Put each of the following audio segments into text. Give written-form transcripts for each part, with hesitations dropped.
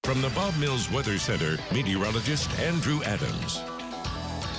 From the Bob Mills Weather Center, meteorologist Andrew Adams.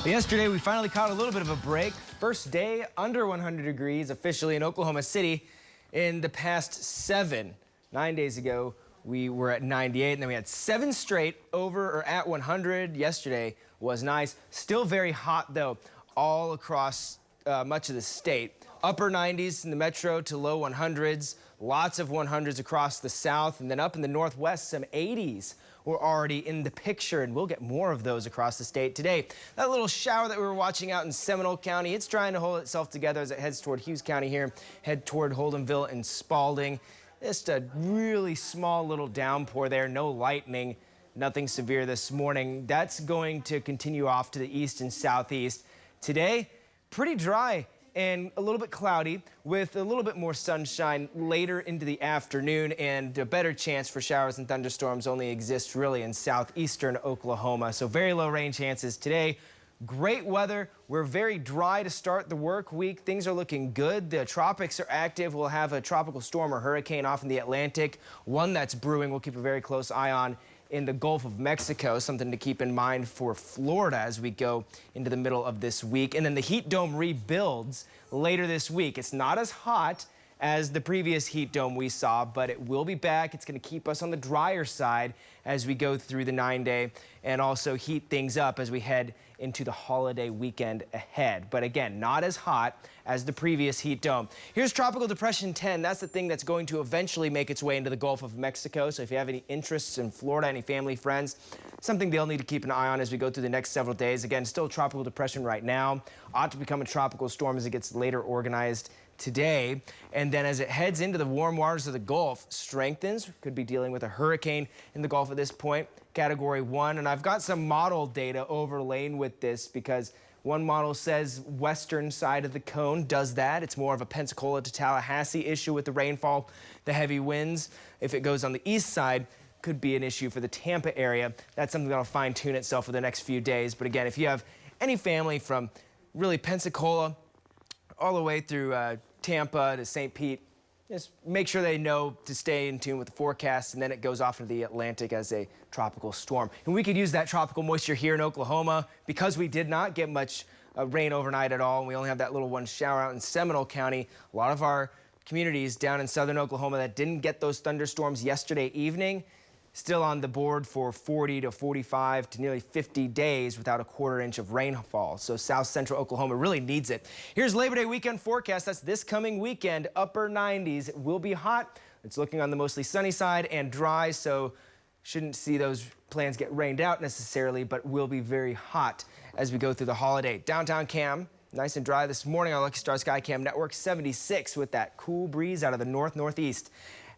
Yesterday, we finally caught a little bit of a break. First day under 100 degrees officially in Oklahoma City in the past 7. 9 days ago, we were at 98, and then we had 7 straight over or at 100. Yesterday was nice. Still very hot, though, all across much of the state. Upper 90s in the metro to low 100s. Lots of 100s across the south, and then up in the northwest, some 80s were already in the picture, and we'll get more of those across the state today. That little shower that we were watching out in Seminole County, it's trying to hold itself together as it heads toward Hughes County here, head toward Holdenville and Spalding. Just a really small little downpour there, no lightning, nothing severe this morning. That's going to continue off to the east and southeast. Today, pretty dry and a little bit cloudy with a little bit more sunshine later into the afternoon, and a better chance for showers and thunderstorms only exists really in southeastern Oklahoma. So very low rain chances today. Great weather. We're very dry to start the work week. Things are looking good. The tropics are active. We'll have a tropical storm or hurricane off in the Atlantic. One that's brewing we'll keep a very close eye on in the Gulf of Mexico, something to keep in mind for Florida as we go into the middle of this week. And then the heat dome rebuilds later this week. It's not as hot as the previous heat dome we saw, but it will be back. It's going to keep us on the drier side as we go through the 9-day and also heat things up as we head into the holiday weekend ahead. But again, not as hot as the previous heat dome. Here's Tropical Depression 10. That's the thing that's going to eventually make its way into the Gulf of Mexico. So if you have any interests in Florida, any family, friends, something they'll need to keep an eye on as we go through the next several days. Again, still Tropical Depression right now. Ought to become a tropical storm as it gets later organized today, and then as it heads into the warm waters of the Gulf, strengthens. Could be dealing with a hurricane in the Gulf at this point, Category 1. And I've got some model data overlaying with this because one model says western side of the cone does that. It's more of a Pensacola to Tallahassee issue with the rainfall, the heavy winds. If it goes on the east side, could be an issue for the Tampa area. That's something that'll fine-tune itself for the next few days. But again, if you have any family from really Pensacola all the way through Tampa to St. Pete, just make sure they know to stay in tune with the forecast, and then it goes off into the Atlantic as a tropical storm. And we could use that tropical moisture here in Oklahoma because we did not get much rain overnight at all, and we only have that little one shower out in Seminole County. A lot of our communities down in southern Oklahoma that didn't get those thunderstorms yesterday evening, still on the board for 40 to 45 to nearly 50 days without a quarter inch of rainfall. So south central Oklahoma really needs it. Here's Labor Day weekend forecast. That's this coming weekend. Upper 90s. It will be hot. It's looking on the mostly sunny side and dry, so shouldn't see those plans get rained out necessarily, but will be very hot as we go through the holiday. Downtown Cam, nice and dry this morning on Lucky Star Skycam Network. 76 with that cool breeze out of the north-northeast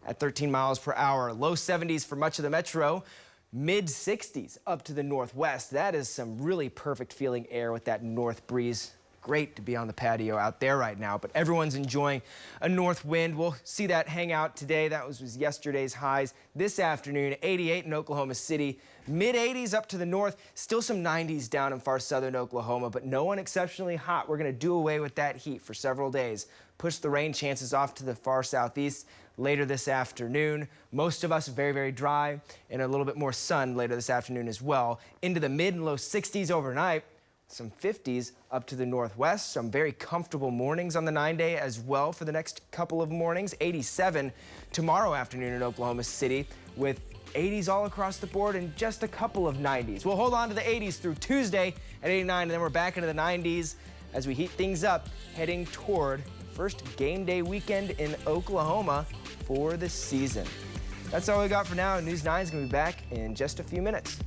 at 13 miles per hour. Low 70s for much of the metro. Mid 60s up to the northwest. That is some really perfect feeling air with that north breeze. Great to be on the patio out there right now, but everyone's enjoying a north wind. We'll see that hang out today. That was yesterday's highs. This afternoon, 88 in Oklahoma City. Mid 80s up to the north. Still some 90s down in far southern Oklahoma, but no one exceptionally hot. We're going to do away with that heat for several days. Push the rain chances off to the far southeast later this afternoon. Most of us very, very dry and a little bit more sun later this afternoon as well. Into the mid and low 60s overnight. Some 50s up to the northwest. Some very comfortable mornings on the 9-day as well for the next couple of mornings. 87 tomorrow afternoon in Oklahoma City with 80s all across the board and just a couple of 90s. We'll hold on to the 80s through Tuesday at 89, and then we're back into the 90s as we heat things up heading toward first game day weekend in Oklahoma for the season. That's all we got for now. News 9 is going to be back in just a few minutes.